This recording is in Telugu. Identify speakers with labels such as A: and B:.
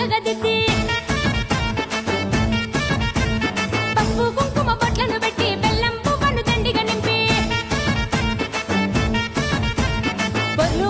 A: చక్కగా దిద్ది పసుపు కుంకుమ బొట్లను పెట్టి బెల్లం పువ్వును దండిగా నింపి బొర్లు